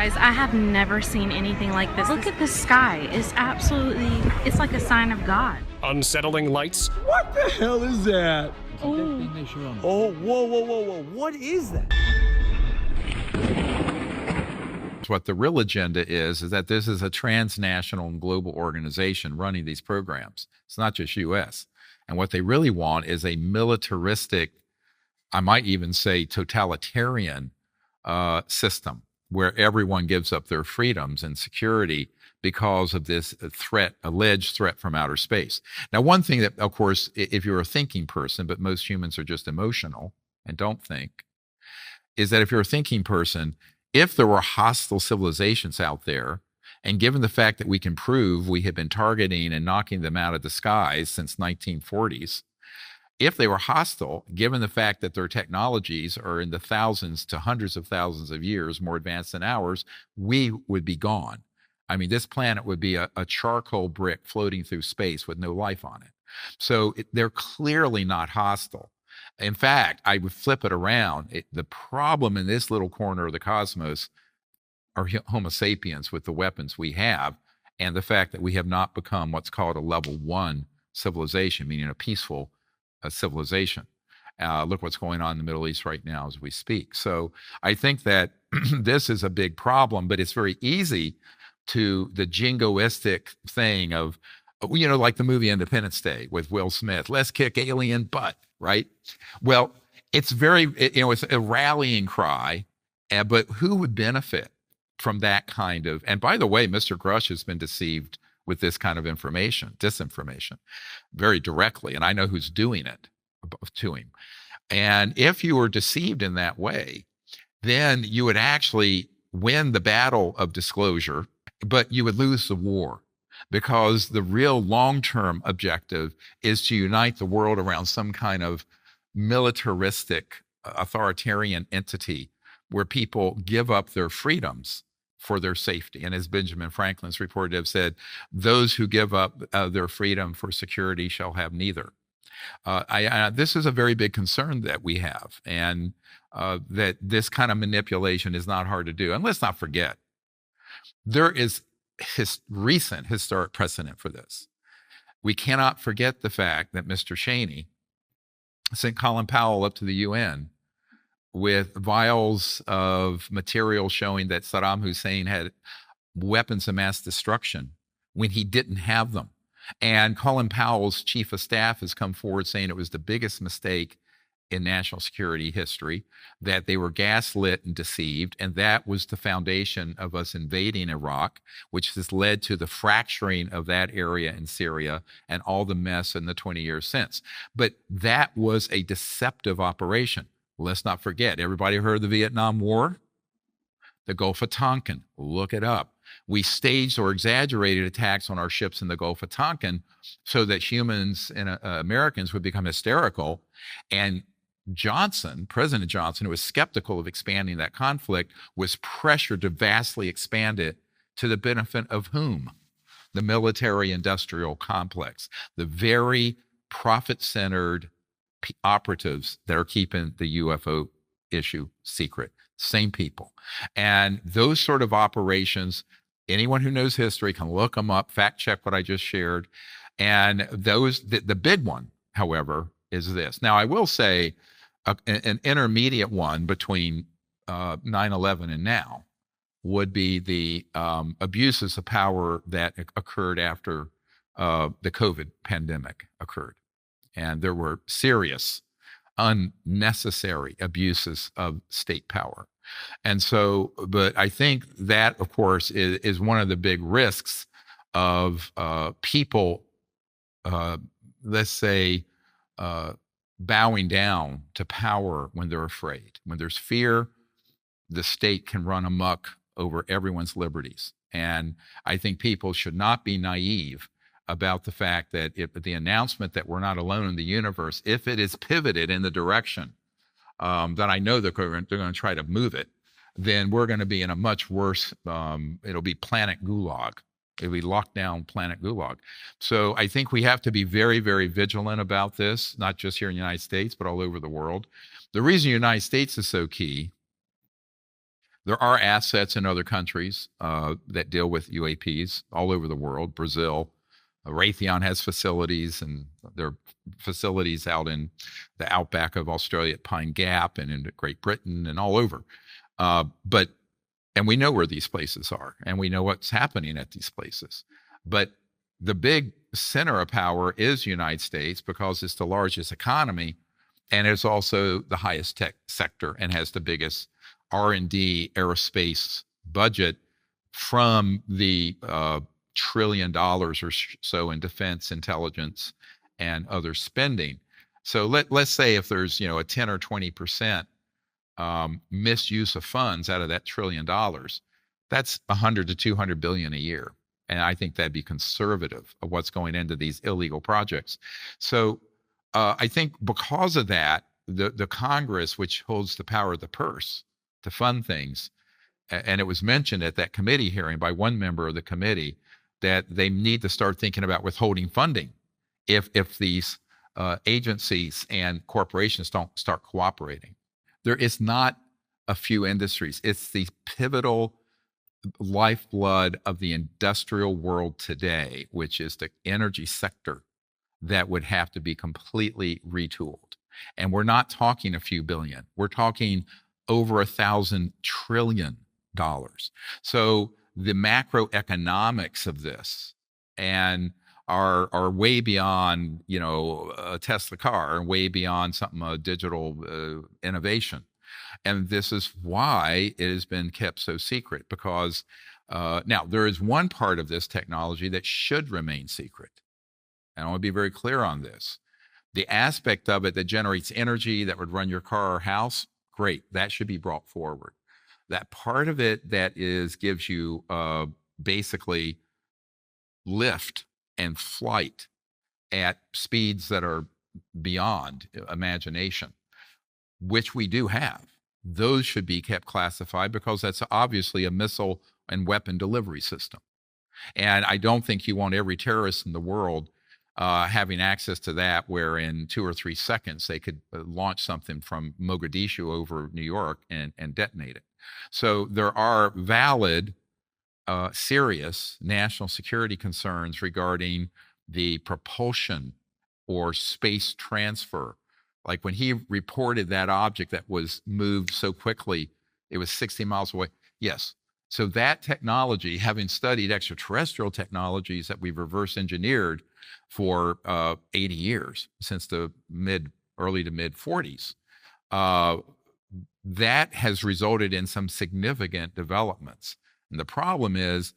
Guys, I have never seen anything like this. Look at the sky. It's like a sign of God. Unsettling lights. What the hell is that? Oh, whoa. What is that? What the real agenda is that this is a transnational and global organization running these programs. It's not just U.S. And what they really want is a militaristic, I might even say totalitarian system where everyone gives up their freedoms and security because of this alleged threat from outer space. Now, one thing that, of course, if you're a thinking person, but most humans are just emotional and don't think, is that if you're a thinking person, if there were hostile civilizations out there, and given the fact that we can prove we have been targeting and knocking them out of the skies since 1940s, if they were hostile, given the fact that their technologies are in the thousands to hundreds of thousands of years more advanced than ours, we would be gone. I mean, this planet would be a charcoal brick floating through space with no life on it. So they're clearly not hostile. In fact, I would flip it around. The problem in this little corner of the cosmos are Homo sapiens with the weapons we have, and the fact that we have not become what's called a level 1 civilization, meaning a peaceful civilization. Look what's going on in the Middle East right now as we speak. So I think that this is a big problem, but it's very easy to the jingoistic thing of, like the movie Independence Day with Will Smith, let's kick alien butt, right? Well, it's it's a rallying cry, but who would benefit from that kind of, and by the way, Mr. Grush has been deceived with this kind of disinformation, very directly, and I know who's doing it to him. And if you were deceived in that way, then you would actually win the battle of disclosure, but you would lose the war, because the real long-term objective is to unite the world around some kind of militaristic, authoritarian entity where people give up their freedoms for their safety. And as Benjamin Franklin's reported have said, those who give up their freedom for security shall have neither. This is a very big concern that we have, and that this kind of manipulation is not hard to do. And let's not forget, there is recent historic precedent for this. We cannot forget the fact that Mr. Cheney sent Colin Powell up to the UN with vials of material showing that Saddam Hussein had weapons of mass destruction when he didn't have them. And Colin Powell's chief of staff has come forward saying it was the biggest mistake in national security history, that they were gaslit and deceived, and that was the foundation of us invading Iraq, which has led to the fracturing of that area in Syria and all the mess in the 20 years since. But that was a deceptive operation. Let's not forget, everybody heard of the Vietnam War? The Gulf of Tonkin, look it up. We staged or exaggerated attacks on our ships in the Gulf of Tonkin so that humans and Americans would become hysterical. And President Johnson, who was skeptical of expanding that conflict, was pressured to vastly expand it to the benefit of whom? The military-industrial complex, the very profit-centered operatives that are keeping the UFO issue secret. Same people. And those sort of operations, anyone who knows history can look them up, fact check what I just shared. And the big one, however, is this. Now, I will say an intermediate one between 9/11 and now would be the abuses of power that occurred after the COVID pandemic occurred. And there were serious, unnecessary abuses of state power. And so, but I think that, of course, is one of the big risks of people, let's say, bowing down to power when they're afraid. When there's fear, the state can run amok over everyone's liberties. And I think people should not be naive about the fact that the announcement that we're not alone in the universe, if it is pivoted in the direction that I know they're going to try to move it, then we're going to be in a much worse, it'll be planet gulag. It'll be lockdown planet gulag. So I think we have to be very, very vigilant about this, not just here in the United States, but all over the world. The reason the United States is so key, There are assets in other countries that deal with UAPs all over the world. Brazil, Raytheon has facilities, and there are facilities out in the outback of Australia at Pine Gap and in Great Britain and all over. And we know where these places are, and we know what's happening at these places. But the big center of power is the United States because it's the largest economy, and it's also the highest tech sector and has the biggest R&D aerospace budget from the $1 trillion or so in defense, intelligence, and other spending. So let's say if there's a 10 or 20% misuse of funds out of that $1 trillion, that's 100 to 200 billion a year. And I think that'd be conservative of what's going into these illegal projects. So I think because of that, the Congress, which holds the power of the purse to fund things, and it was mentioned at that committee hearing by one member of the committee that they need to start thinking about withholding funding if these agencies and corporations don't start cooperating. There is not a few industries. It's the pivotal lifeblood of the industrial world today, which is the energy sector, that would have to be completely retooled. And we're not talking a few billion. We're talking over $1,000 trillion. So the macroeconomics of this and are way beyond, a Tesla car, and way beyond something, a digital innovation. And this is why it has been kept so secret, because now there is one part of this technology that should remain secret. And I want to be very clear on this. The aspect of it that generates energy that would run your car or house, great, that should be brought forward. That part of it that gives you basically lift and flight at speeds that are beyond imagination, which we do have, those should be kept classified because that's obviously a missile and weapon delivery system. And I don't think you want every terrorist in the world having access to that, where in 2 or 3 seconds they could launch something from Mogadishu over New York and detonate it. So there are valid, serious national security concerns regarding the propulsion or space transfer. Like when he reported that object that was moved so quickly, it was 60 miles away. Yes. So that technology, having studied extraterrestrial technologies that we've reverse engineered for 80 years, since the early to mid 40s, that has resulted in some significant developments. And the problem is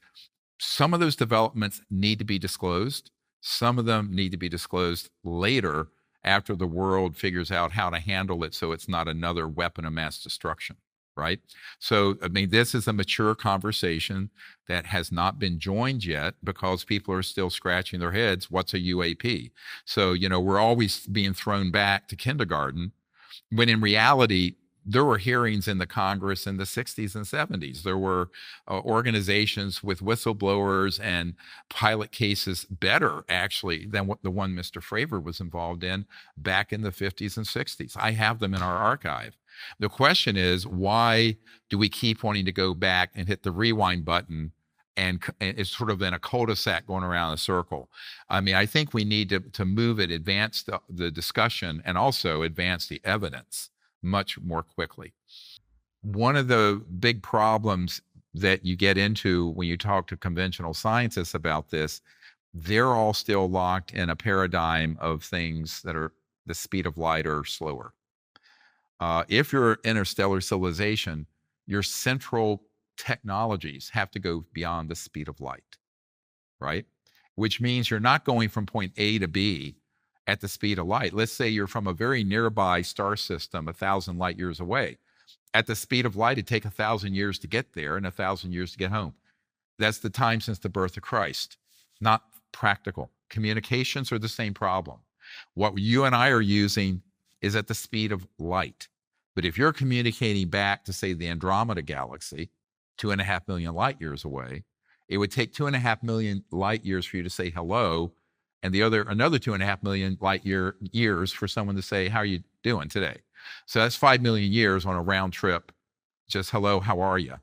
some of those developments need to be disclosed. Some of them need to be disclosed later, after the world figures out how to handle it so it's not another weapon of mass destruction, right? So, I mean, this is a mature conversation that has not been joined yet because people are still scratching their heads. What's a UAP? So, we're always being thrown back to kindergarten, when in reality, there were hearings in the Congress in the 60s and 70s. There were organizations with whistleblowers and pilot cases better, actually, than what the one Mr. Fravor was involved in back in the 50s and 60s. I have them in our archive. The question is, why do we keep wanting to go back and hit the rewind button, and it's sort of in a cul-de-sac going around a circle? I mean, I think we need to move it, advance the discussion, and also advance the evidence much more quickly. One of the big problems that you get into when you talk to conventional scientists about this, they're all still locked in a paradigm of things that are the speed of light or slower. If you're interstellar civilization, your central technologies have to go beyond the speed of light, right? Which means you're not going from point A to B at the speed of light. Let's say you're from a very nearby star system, 1,000 light years away. At the speed of light, it'd take 1,000 years to get there and 1,000 years to get home. That's the time since the birth of Christ. Not practical. Communications are the same problem. What you and I are using is at the speed of light. But if you're communicating back to, say, the Andromeda galaxy, 2.5 million light years away, it would take 2.5 million light years for you to say hello, and another 2.5 million light years for someone to say, how are you doing today? So that's 5 million years on a round trip just hello, how are you?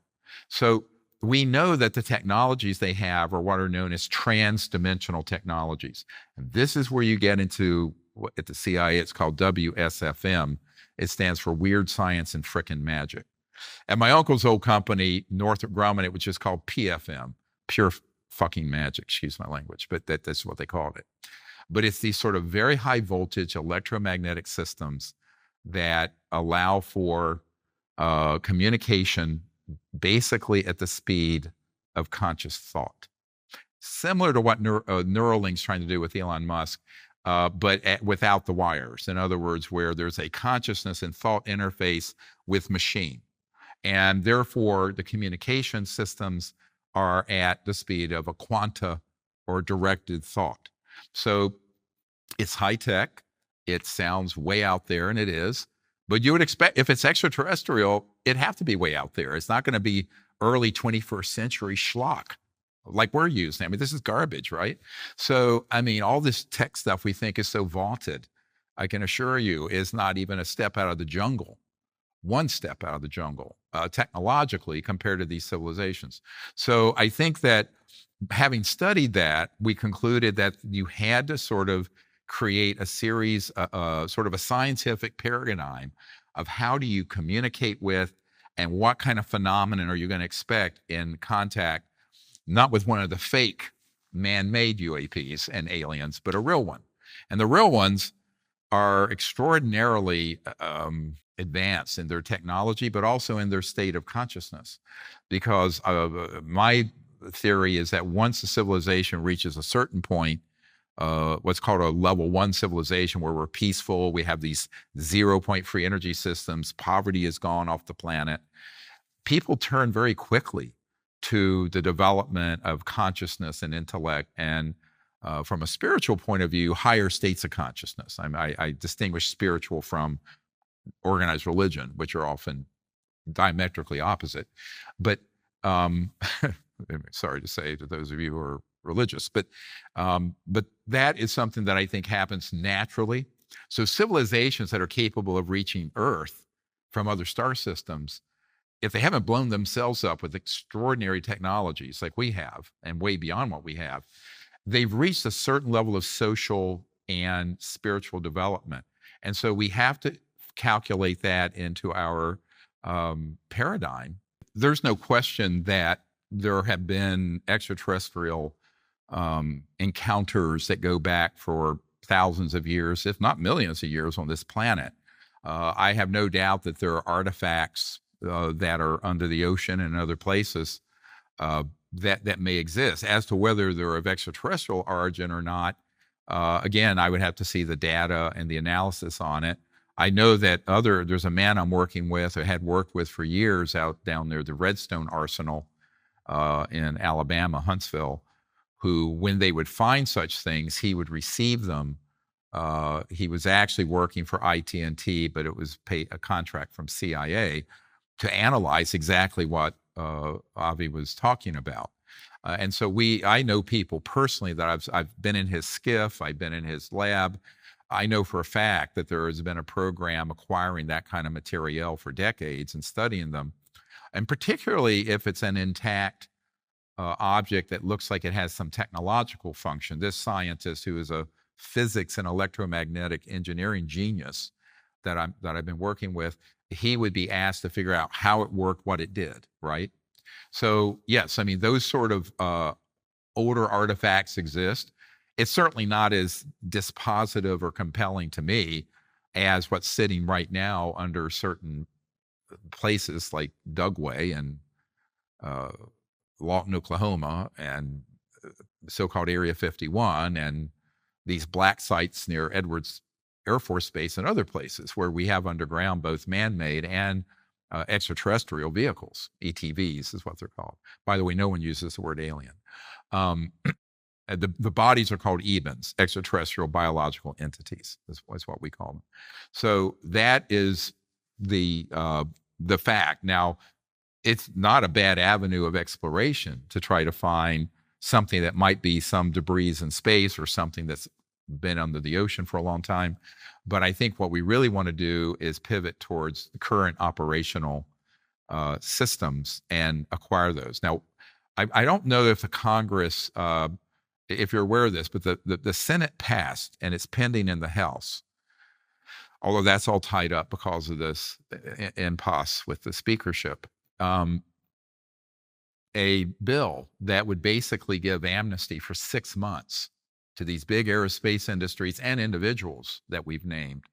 So we know that the technologies they have are what are known as trans-dimensional technologies. And this is where you get into, at the CIA, it's called WSFM. It stands for Weird Science and Frickin' Magic. At my uncle's old company, Northrop Grumman, it was just called PFM, Pure Fucking Magic, excuse my language, but that's what they called it. But it's these sort of very high voltage electromagnetic systems that allow for communication basically at the speed of conscious thought. Similar to what Neuralink's trying to do with Elon Musk, but without the wires. In other words, where there's a consciousness and thought interface with machine. And therefore, the communication systems are at the speed of a quanta or directed thought. So it's high tech. It sounds way out there, and it is. But you would expect, if it's extraterrestrial, it'd have to be way out there. It's not going to be early 21st century schlock like we're using. I mean, this is garbage, right? So, I mean, all this tech stuff we think is so vaunted, I can assure you, is not even a step out of the jungle. One step out of the jungle, technologically, compared to these civilizations. So I think that having studied that, we concluded that you had to sort of create a series, sort of a scientific paradigm of how do you communicate with and what kind of phenomenon are you going to expect in contact, not with one of the fake man-made UAPs and aliens, but a real one. And the real ones are extraordinarily advanced in their technology, but also in their state of consciousness. Because my theory is that once a civilization reaches a certain point, what's called a level 1 civilization, where we're peaceful, we have these 0-point free energy systems, poverty is gone off the planet, people turn very quickly to the development of consciousness and intellect, and from a spiritual point of view, higher states of consciousness. I distinguish spiritual from organized religion, which are often diametrically opposite. But sorry to say to those of you who are religious, but that is something that I think happens naturally. So civilizations that are capable of reaching Earth from other star systems, if they haven't blown themselves up with extraordinary technologies like we have, and way beyond what we have, they've reached a certain level of social and spiritual development. And so we have to calculate that into our paradigm. There's no question that there have been extraterrestrial encounters that go back for thousands of years, if not millions of years, on this planet. I have no doubt that there are artifacts that are under the ocean and other places that may exist. As to whether they're of extraterrestrial origin or not, again, I would have to see the data and the analysis on it. I know that there's a man I'm working with, or had worked with for years, out down there, the Redstone Arsenal in Alabama, Huntsville, who, when they would find such things, he would receive them. He was actually working for IT&T, but it was a contract from CIA to analyze exactly what Avi was talking about. And so I know people personally that I've been in his skiff, I've been in his lab. I know for a fact that there has been a program acquiring that kind of material for decades and studying them. And particularly if it's an intact object that looks like it has some technological function. This scientist, who is a physics and electromagnetic engineering genius that I've been working with, he would be asked to figure out how it worked, what it did, right? So yes, I mean, those sort of older artifacts exist. It's certainly not as dispositive or compelling to me as what's sitting right now under certain places like Dugway and Lawton, Oklahoma, and so-called Area 51, and these black sites near Edwards Air Force Base and other places where we have underground both man-made and extraterrestrial vehicles. ETVs is what they're called. By the way, no one uses the word alien. The bodies are called EBINs, extraterrestrial biological entities, is what we call them. So that is the fact. Now, it's not a bad avenue of exploration to try to find something that might be some debris in space or something that's been under the ocean for a long time. But I think what we really want to do is pivot towards the current operational systems and acquire those. Now, I don't know if the Congress, if you're aware of this, but the Senate passed and it's pending in the House, although that's all tied up because of this impasse with the speakership, a bill that would basically give amnesty for 6 months to these big aerospace industries and individuals that we've named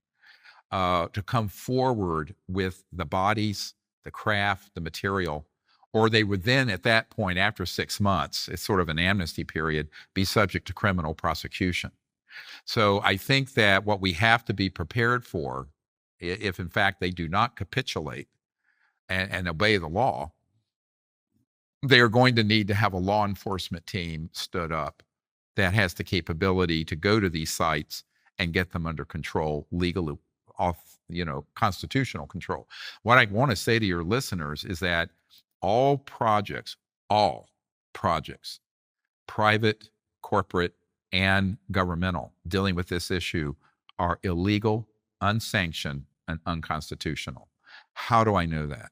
to come forward with the bodies, the craft, the material, or they would then at that point, after 6 months, it's sort of an amnesty period, be subject to criminal prosecution. So I think that what we have to be prepared for, if in fact they do not capitulate and obey the law, they are going to need to have a law enforcement team stood up that has the capability to go to these sites and get them under control, legally, off, constitutional control. What I want to say to your listeners is that all projects, private, corporate, and governmental, dealing with this issue are illegal, unsanctioned, and unconstitutional. How do I know that?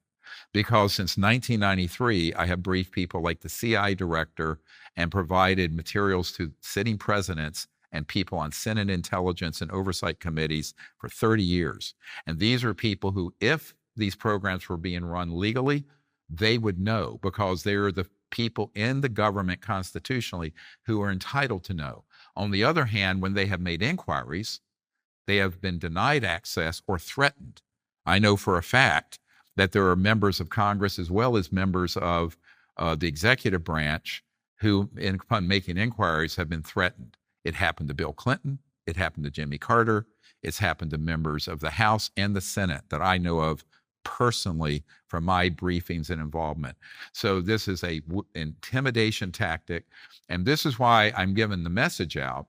Because since 1993, I have briefed people like the CIA director and provided materials to sitting presidents and people on Senate intelligence and oversight committees for 30 years. And these are people who, if these programs were being run legally, they would know, because they're the people in the government constitutionally who are entitled to know. On the other hand, when they have made inquiries, they have been denied access or threatened. I know for a fact that there are members of Congress as well as members of the executive branch who, upon making inquiries, have been threatened. It happened to Bill Clinton. It happened to Jimmy Carter. It's happened to members of the House and the Senate that I know of personally from my briefings and involvement. So this is a intimidation tactic. And this is why I'm giving the message out.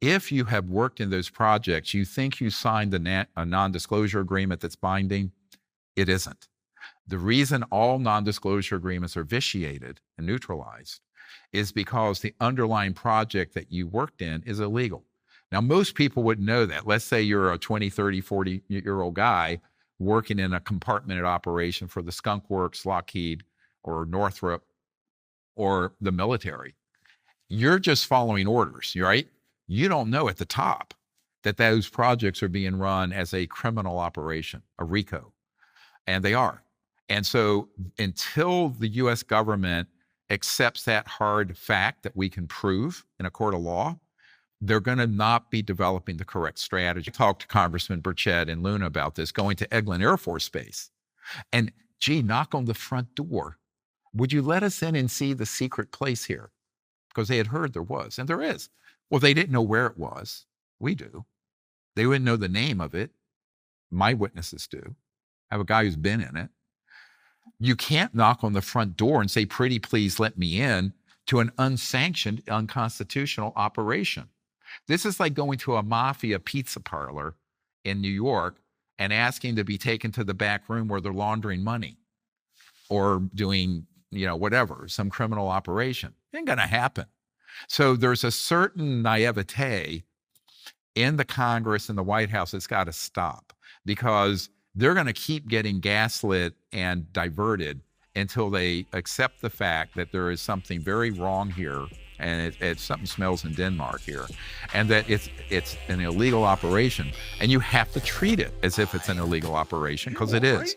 If you have worked in those projects, you think you signed a non-disclosure agreement that's binding, it isn't. The reason all non-disclosure agreements are vitiated and neutralized is because the underlying project that you worked in is illegal. Now, most people wouldn't know that. Let's say you're a 20, 30, 40-year-old guy working in a compartmented operation for the Skunk Works, Lockheed, or Northrop, or the military. You're just following orders, right? You don't know at the top that those projects are being run as a criminal operation, a RICO, and they are. And so until the U.S. government accepts that hard fact that we can prove in a court of law, they're going to not be developing the correct strategy. I talked to Congressman Burchett and Luna about this, going to Eglin Air Force Base. And gee, knock on the front door. Would you let us in and see the secret place here? Because they had heard there was, and there is. Well, they didn't know where it was. We do. They wouldn't know the name of it. My witnesses do. I have a guy who's been in it. You can't knock on the front door and say, pretty please let me in, to an unsanctioned, unconstitutional operation. This is like going to a mafia pizza parlor in New York and asking to be taken to the back room where they're laundering money or doing, whatever, some criminal operation. It ain't going to happen. So there's a certain naivete in the Congress and the White House that's got to stop, because they're going to keep getting gaslit and diverted until they accept the fact that there is something very wrong here, and it's something smells in Denmark here, and that it's an illegal operation, and you have to treat it as if it's an illegal operation, because it is.